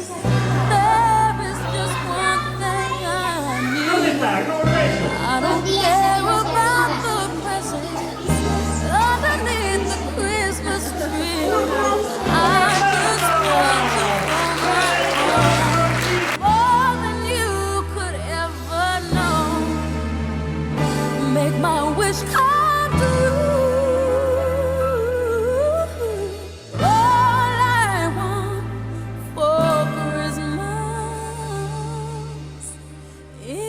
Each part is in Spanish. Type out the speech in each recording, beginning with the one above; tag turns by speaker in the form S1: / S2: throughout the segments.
S1: There is just one thing I need. I don't care about the presents underneath the Christmas tree. I just want you for my own, more than you could ever know. Make my wish come true. All I want for Christmas is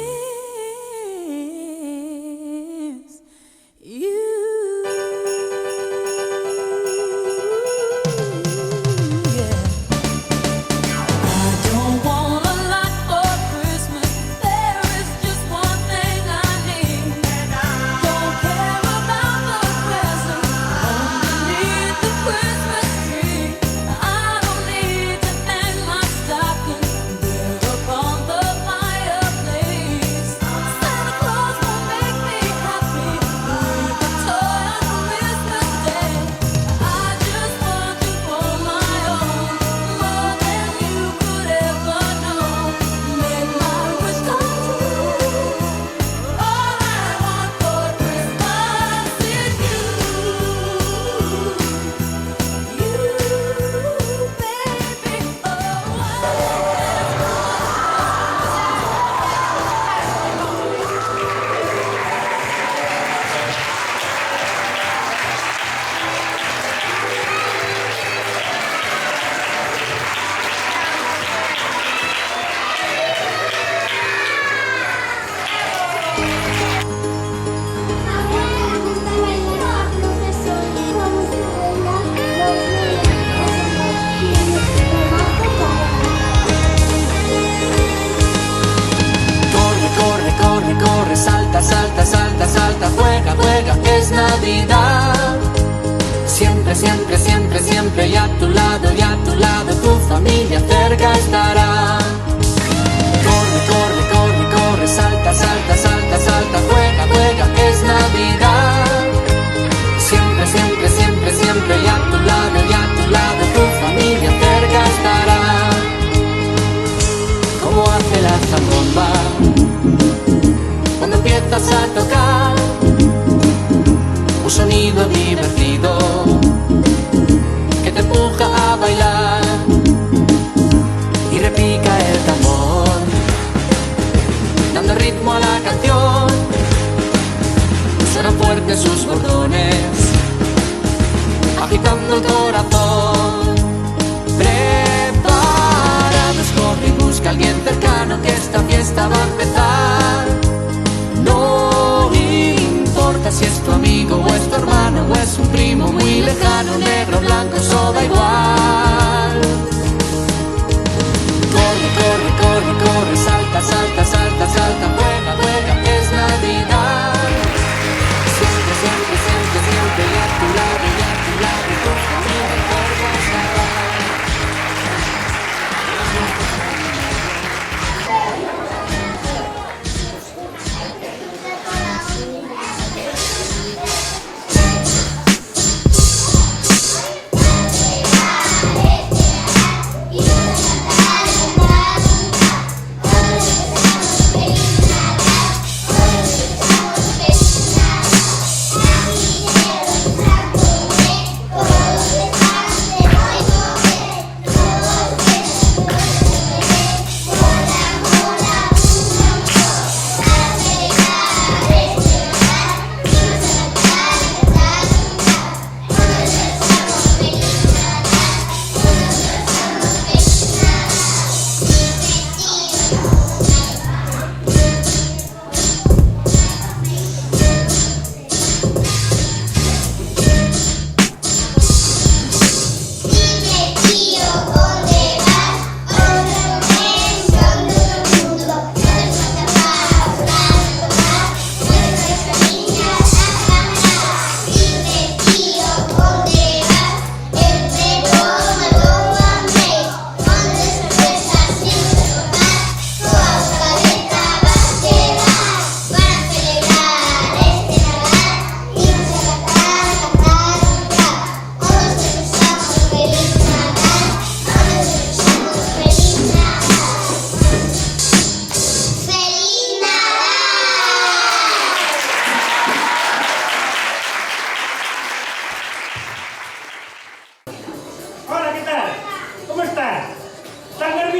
S1: you. Yeah. I don't want a lot for Christmas. There is just one thing I need. Don't care about the presents underneath the Christmas tree. I don't need to hang my stocking there upon the fireplace. Santa Claus will make me happy with a toy on Christmas Day. I just want you for my own, more than you could ever know. Make my wish come true. All I want for Christmas is you. You, baby.
S2: Corre, corre, corre, corre, salta, salta, salta, salta, juega, juega, es Navidad. Siempre, siempre, siempre, siempre, y a tu lado, tu familia cerca estará. Corre, corre, corre, corre, salta, salta, salta, salta, juega, juega, es Navidad. Siempre, siempre, siempre, siempre, y a tu lado, tu familia cerca estará. Como hace la zambomba cuando empiezas a tocar, un sonido divertido que te empuja a bailar y repite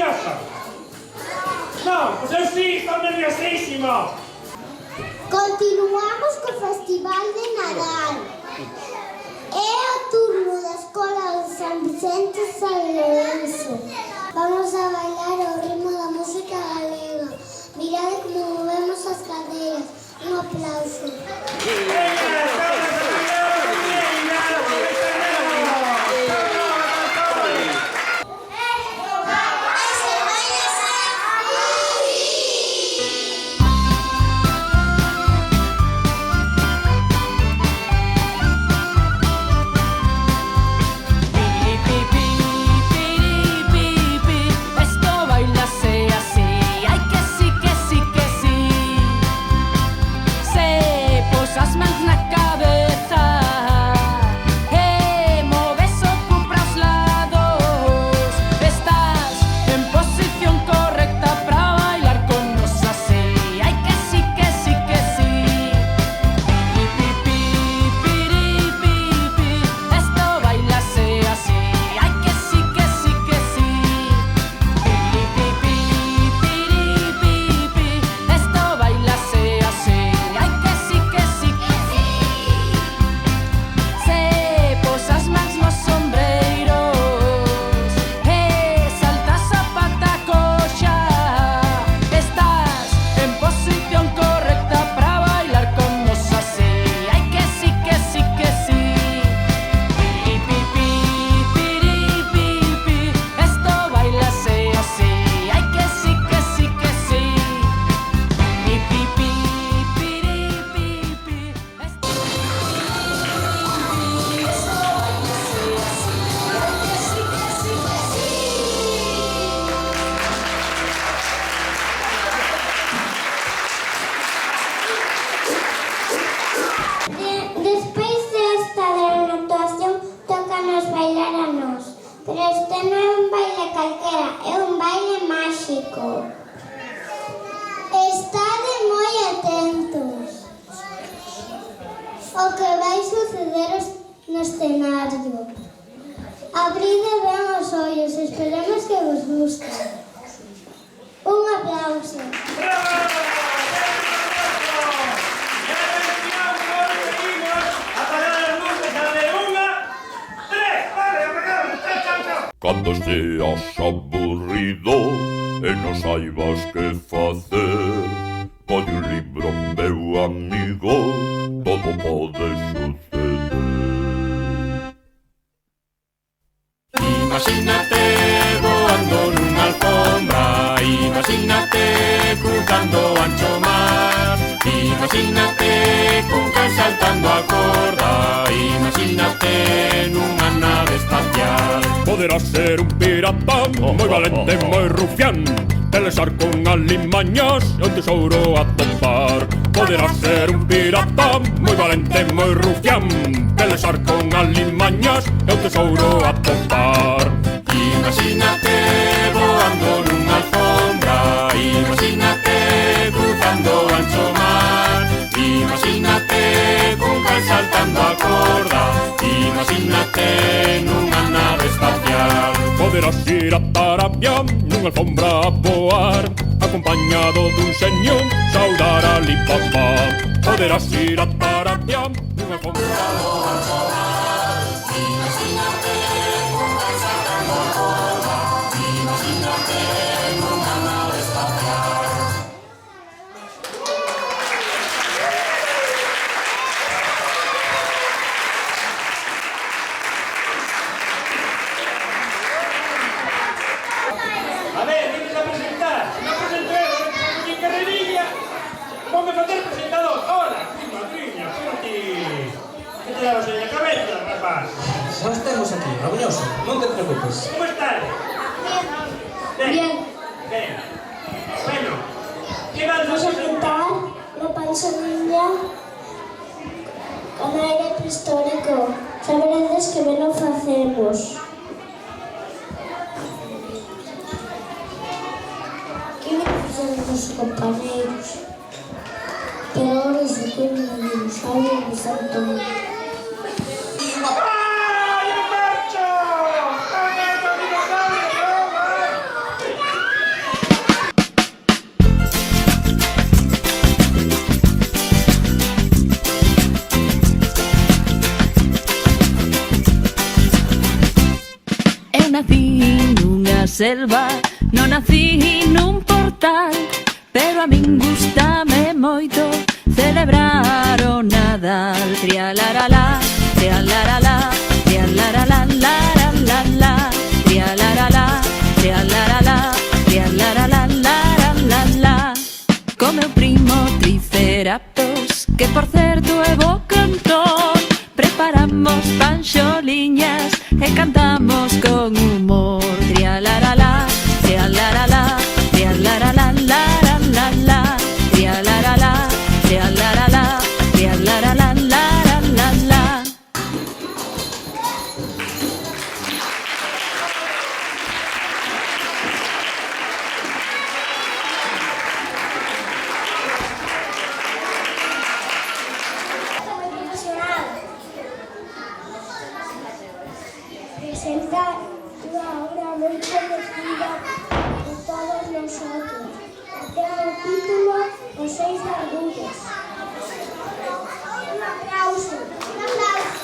S3: nervioso? Non, pois eu sí, estou nerviosísimo.
S4: Continuamos co Festival de Nadal. É o turno da Escola de San Vicente Saleense. Vamos a bailar ao ritmo da música galega. Mirade como movemos as cadeiras. Un aplauso.
S1: Esto bailase así, ay que sí, que sí, que sí. Se posas mans na cabeza, moves o cu pros lados. Estás en posición correcta para bailar con nos así, ay que sí, que sí, que sí. Pi, pi, pi, piri, pi, pi. Esto bailase así, ay que sí, que sí, que sí. Pi, pi, pi, piri, pi, pi. Esto bailase así, ay que sí, que sí, que sí. Se posas mans nos sombreiros, saltas a pata coxa. Estás en posición correcta para bailar con nos así, ay que sí, que sí, que sí. Pi, pi, pi, piri, pi, pi. Esto bailase así, ay que sí, que sí, que sí. Pi, pi, pi, piri, pi, pi.
S4: Despois desta gran actuación, tócanos bailar a nós. Pero este non é un baile calquera, é un baile máxico. Estade moi atentos ao que vai suceder no escenario. Abride ben os ollos, esperemos que vos guste. Un aplauso.
S5: Cando esteas aburrido e non saibas que facer, colle un libro, meu amigo, todo pode suceder.
S6: Imagínate voando nunha alfombra, imagínate cruzando o ancho mar, imagínate cun can saltando a corda, imagínate nunha nave espacial.
S5: Poderás ser un pirata moi valente, moi rufián, pelexar con alimañas e un tesouro a topar. Poderás ser un pirata moi valente, moi rufián, pelexar con alimañas e un tesouro a topar.
S6: Imagínate voando nunha alfombra, imagínate cruzando o ancho mar, imagínate cun can saltando a corda, imagínate nunha nave espacial.
S5: Poderás ir a Arabia nunha alfombra a voar, acompañado dun señor saudar a Alibaba. Poderás ir a Arabia nunha alfombra a voar.
S3: A ver, vienes a presentar. Non presento eu, que carrerilla. Ponme facer presentador. Hola, madriña, pero ti... Que te dabas en a cabeza, rapaz?
S7: Nós temos aquí, Rabuñoso, non te preocupes.
S3: Como estás?
S4: Bien.
S3: Ben. Bueno, que vas
S4: Vamos
S3: a
S4: a cantar La Panzanilla con aire prehistórico. Saberedes que ben o facemos. Que me fixeron os compañeiros? Peores de que un dinosaurio de Santo Mundo.
S3: ¡Ay, en marcha! ¡Ay, el dinosaurio! ¡No,
S1: selva. Non nací nun portal, pero a min gustame moito celebrar o Nadal. Trialaralá, trialaralá, trialaralá, la la la la. Trialaralá, trialaralá, trialaralá, la la la la. Co meu primo Triceratops, que por certo é bo cantor, preparamos panxoliñas e cantamos con humor. Trialaralá, trialaralá, trialaralá, la la la la. Trialaralá, trialaralá, trialaralá, la la la la.
S4: Presentar una obra muy conocida por todos nosotros. Tengo el título Los Seis Barbudos. Un aplauso. Un aplauso.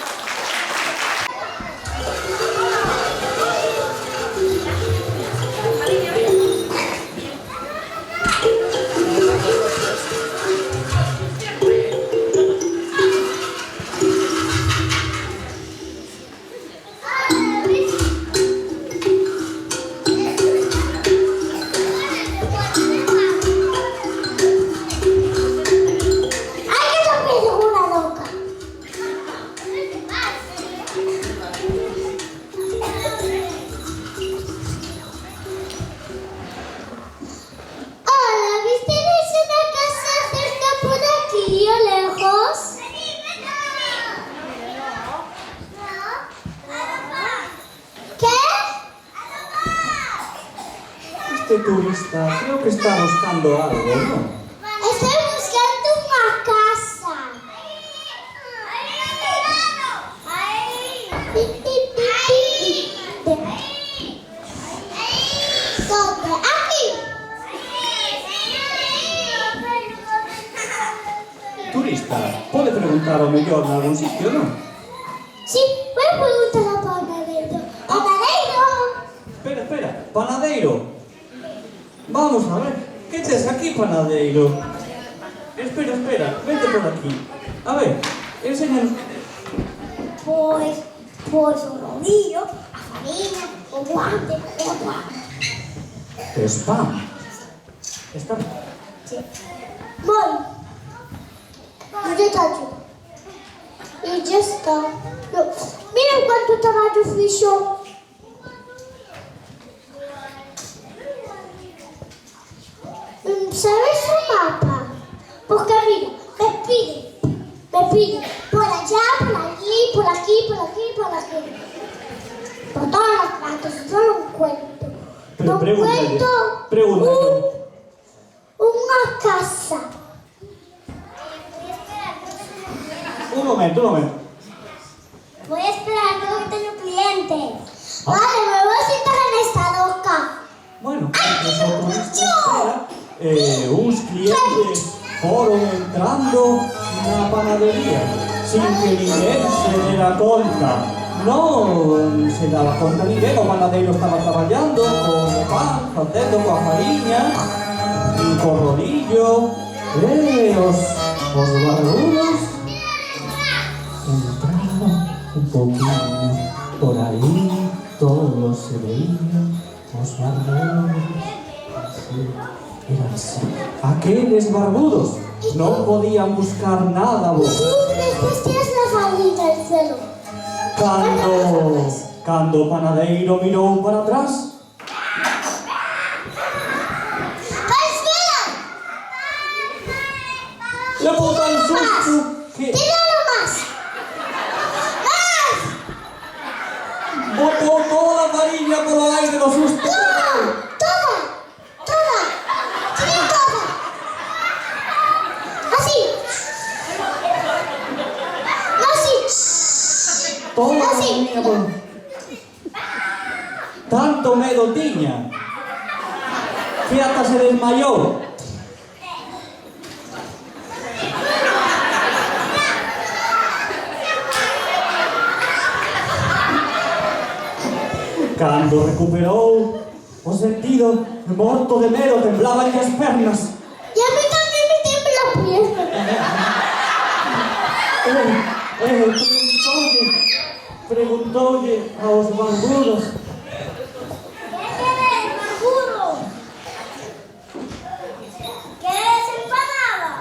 S7: Este turista creo que está buscando algo, ¿no?
S4: Estoy buscando una casa. ¿Dónde? Aquí.
S7: Turista, pode preguntar ao mellor en algún sitio, non?
S4: Sí, voy a preguntar a Panadeiro. ¡Panadeiro!
S7: Espera, espera, panadeiro. Vamos a ver, ¿qué tes aquí, panadeiro? Espera, espera, vente por aquí. A ver, enséñanos.
S4: Pues o rodillo, a farina, o guante, o pan.
S7: Spam. Está.
S4: Sí. Voy. Y ya está. No. Mira cuánto traballo fixo. ¿Sabes su mapa? Porque mira, me pide por allá, por allí, por aquí, por aquí, por aquí. Por todas las partes, yo lo encuentro.
S7: Pero
S4: Lo
S7: pregúntale,
S4: encuentro
S7: pregúntale.
S4: una casa.
S7: Un momento, un momento.
S4: Voy a esperar, creo que tengo clientes. Vale, me voy a sentar en esta loca.
S7: Bueno, nosotros espera, uns clientes foron entrando na panadería sin que ninguén se dera conta. Non se daba conta ninguén, o panadeiro estaba traballando co pan, facendo coa fariña, co rodillo, e os barbudos entraron un poquinho por aí, todos se veían, os barbudos, así, era así. Aqueles barbudos non podían buscar nada bo.
S4: Después tienes la faldita del celo.
S7: Cando o panadeiro mirou para atrás,
S4: ¡Espera!
S7: levou tan susto que
S4: ¡Tíralo más! ¡Más!
S7: botou toda a fariña polo aire do susto.
S4: ¡Toda! ¡Toda! ¡Tira toda! ¡Así! ¡No así!
S7: Toda a
S4: Así.
S7: fariña polo... Tanto medo tiña que ata se desmayou. Cando recuperou o sentido morto de medo, temblaban as pernas.
S4: Y a mí también me tiembla la pierna.
S7: Preguntoulle aos barbudos.
S4: ¿Qué quieres, barbudo? ¿Quieres empanada?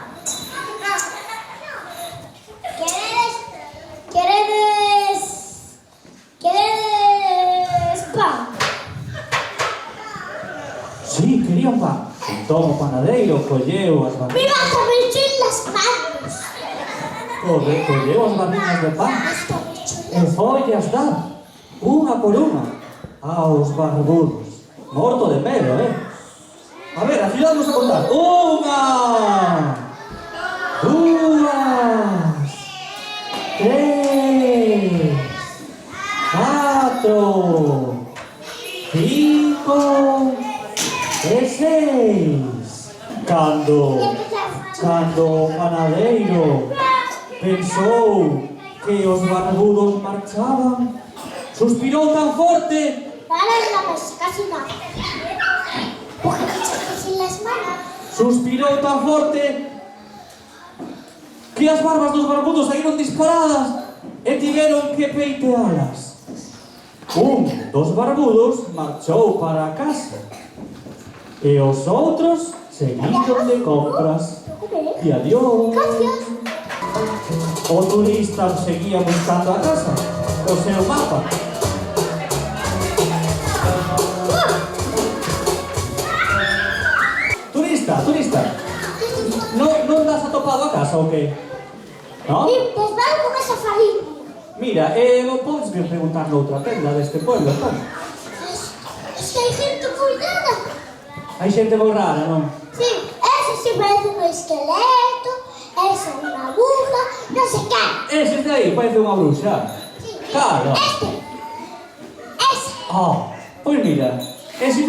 S4: ¿Quieres pan?
S7: Sí, quería un pan. Entón o panadeiro colleu as
S4: ¡Me
S7: barriñas.
S4: vas a meter las manos!
S7: Colleu as barriñas de pan e follas dar, unha por unha, aos barbudos. Morto de medo, A ver, axudamos a contar. Unha, dúas, tres, 4, 5 e 6. Cando o panadeiro pensou que os barbudos marchaban, suspirou tan forte
S4: Para la mesa, casi nada. Porque me echas en las manos.
S7: suspirou tan forte que as barbas dos barbudos saíron disparadas e tiveron que peitealas. Un dos barbudos marchou para a casa e os outros seguiron de compras. E adiós.
S4: Gracias.
S7: O turista seguía buscando a casa, o seu mapa. Turista, non das atopado a casa ou que? Non?
S4: Y desvalo con esa farina.
S7: Mira, non podes vir preguntar noutra tenda deste pueblo, non?
S4: Es que hay gente muy rara.
S7: Hai xente moi rara, non?
S4: Sí, ese sí parece un esqueleto, esa una bruja, no sé qué.
S7: Ese de aí parece unha bruxa.
S4: Sí,
S7: Claro.
S4: ese.
S7: Pois mira, e se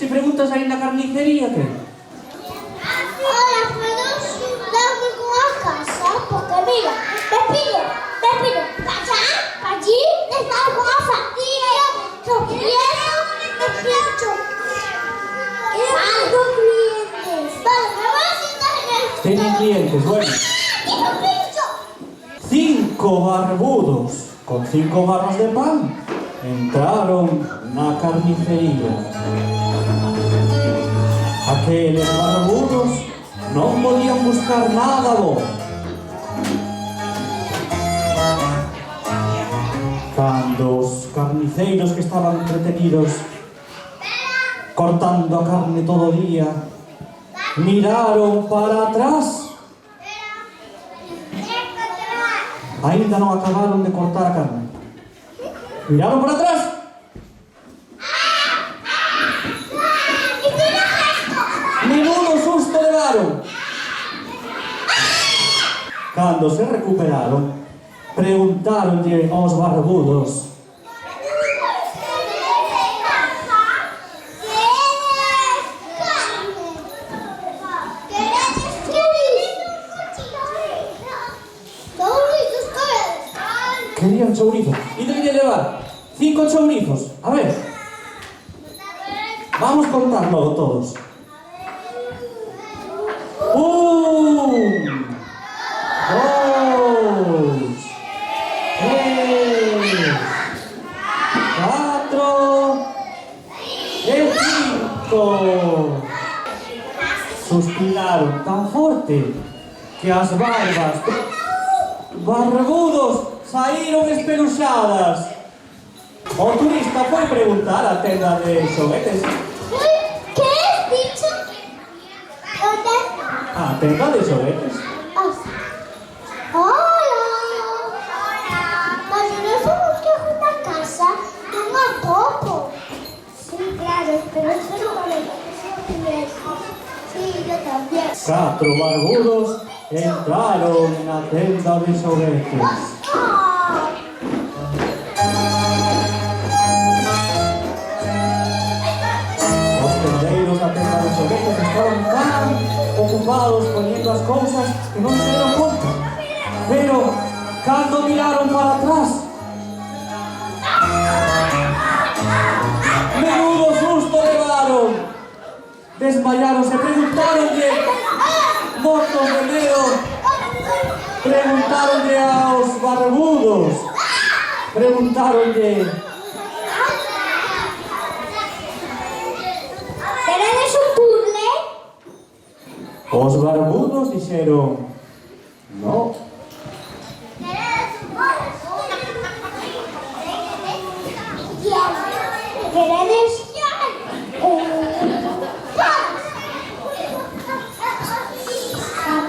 S7: preguntas aí na carnicería, que?
S4: Hola, ¿puedes darme con la casa? Porque mira, me pide, para allá, para allí, les da con la familia, sofriendo, me pincho. Algo clientes. Vale, me voy a sentar en el...
S7: Teñen clientes, bueno.
S4: ¡Y me pincho!
S7: 5 barbudos con 5 barras de pan entraron na carnicería. Aqueles barbudos non podían buscar nada bo. Cando os carniceiros que estaban entretenidos cortando a carne todo o día miraron para atrás, ainda non acabaron de cortar a carne. Miraron para atrás. Menudo susto levaron. Cando se recuperaron, preguntaronlle aos barbudos: querían chourizo. E debería levar 5 chourizos. A ver, vamos contarlo todos. 1, 2, 3, 4 e 5. Suspiraron tan forte que as barbas barbudos saíron espeluxadas. O turista foi preguntar á tenda de xoguetes.
S4: ¿Qué has dicho? ¿Dónde?
S7: A tenda de xoguetes.
S4: Hola. Mas no somos que es una casa, un atopo. Sí, claro, pero eso no vale. Sí, yo también.
S7: 4 barbudos entraron na tenda de xoguetes.
S4: Ah.
S7: Os tendeiros da tenda de xoguetes estaban tan ocupados poniendo as cousas que non se deron conta. Pero, cando miraron para atrás, menudo desmayaron, se preguntaronlle motos de medo, preguntaronlle aos barbudos, preguntaronlle
S4: ¿Queredes un puzzle?
S7: os barbudos dixeron no.
S4: ¿Queredes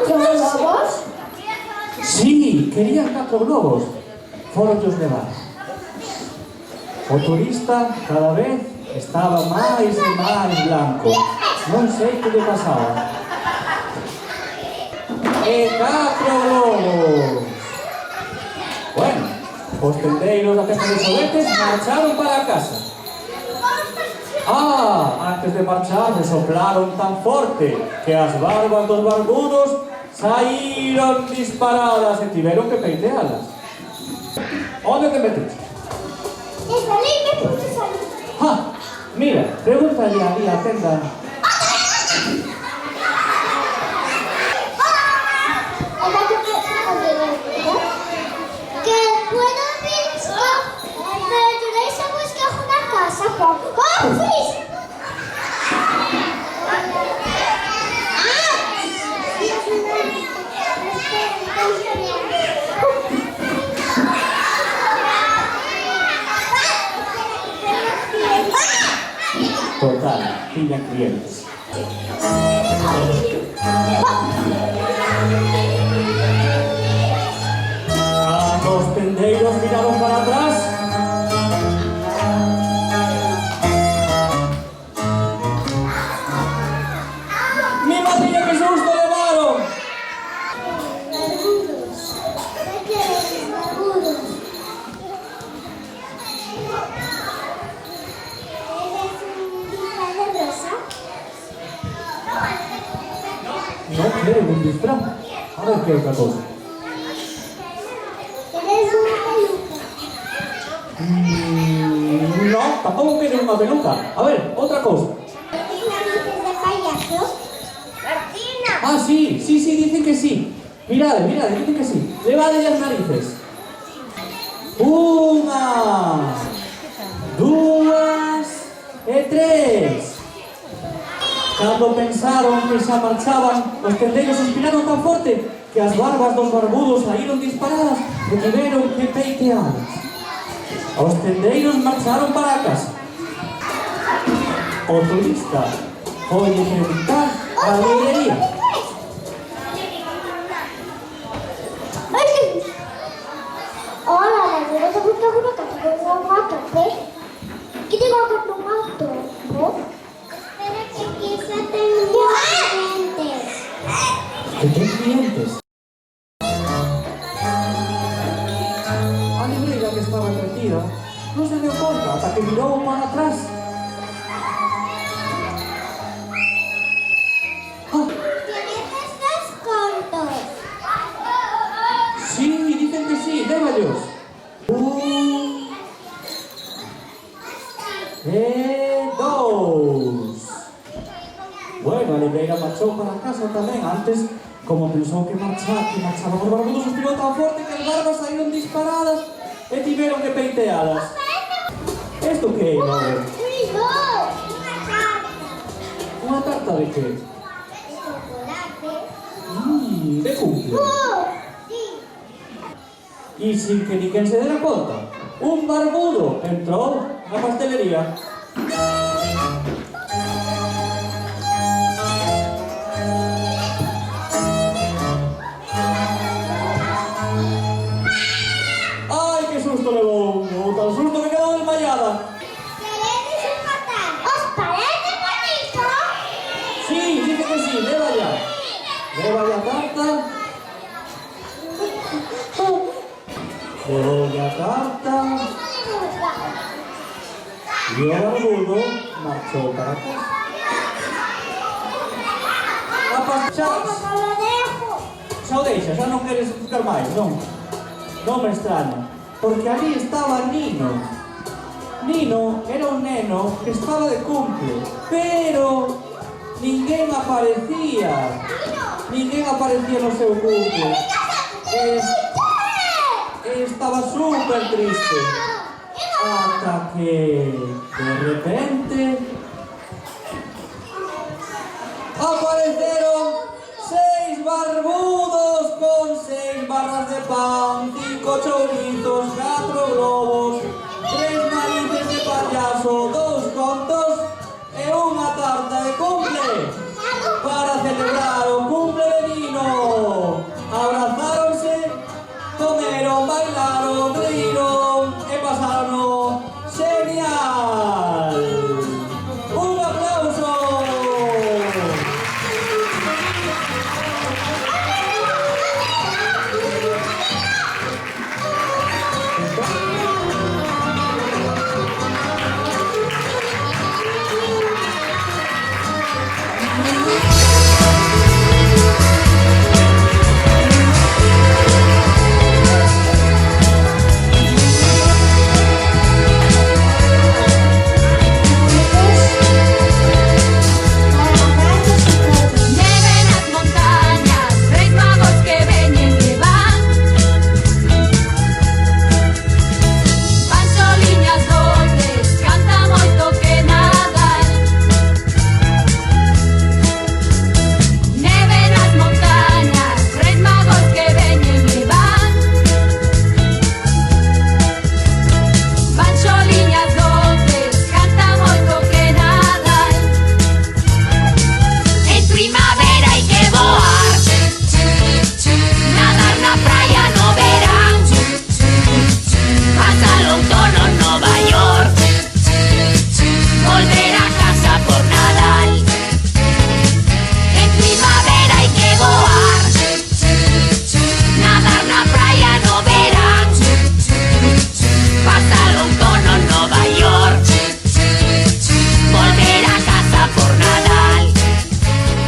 S4: ¿4 globos?
S7: Sí, querían 4 globos. Foronllos levar. O turista cada vez estaba máis e máis blanco. Non sei que lle pasaba. E 4 globos. Bueno, os tendeiros da Festa de Xoguetes marcharon para casa. Antes de marchar se soplaron tan forte que as barbas dos barbudos saíron disparadas e tiveron que peitealas. Onde te metiste?
S4: Salí, me puse salir.
S7: Mira, pregúntale ali a tenda.
S4: Que puedo visto, pero tenéis a buscar una casa, Juan. ¡Oh, sí!
S7: Total, tiña clientes. Los tendeiros miraron para atrás. ¡Mi madre, qué susto levaron! No quieren un disfraz. A ver qué otra cosa.
S4: ¿Eres una peluca?
S7: No, tampoco quieren una peluca. A ver, otra cosa.
S4: ¿Tienes narices de payaso? ¡Martina!
S7: Sí, dicen que sí. Mirad, dicen que sí. Levade las narices. 1, 2 e 3. Cando pensaron que xa marchaban, os tendeiros suspiraron tan forte que as barbas dos barbudos saíron disparadas e tiveron que peiteadas. Os tendeiros marcharon para a casa. O turista foi preguntar a librería.
S4: Hola, la verdad es que una casa con un mato, ¿ves? ¿Qué tengo con un mato? Espera que quizá tengo clientes.
S7: ¿Que ten clientes? A libreira que estaba entretida non se deu conta ata que mirou para atrás.
S4: ¿Tienes estos cortos?
S7: Sí, dicen que sí, lévallos. 2. Bueno, a libreira marchou para casa tamén. Antes, como pensou que marchaba os barbudos, suspirou tan forte que as barbas saíron disparadas e tiveron que peitealas. Esto que é, Nobel? Unha tarta de que? De cumple. E sin que ninguén se dera conta, un barbudo entrou na pastelería. ¡Ay, qué susto levou! Levou tan susto que quedou desmayada.
S4: ¿Queréis un patar? ¿Os parece bonito?
S7: Sí, dice que sí, lévala. Lévala a tarta. Lévala a tarta. E o barbudo marchou para casa. Xa o deixa, xa non queres buscar máis, non? Non me extraña, porque ali estaba Nino. Nino era un neno que estaba de cumple, pero ninguén aparecía. Ninguén aparecía no seu grupo. Estaba súper triste. Ata que, de repente, apareceron 6 barbudos con 6 barras de pan, 5 chourizos, 4 globos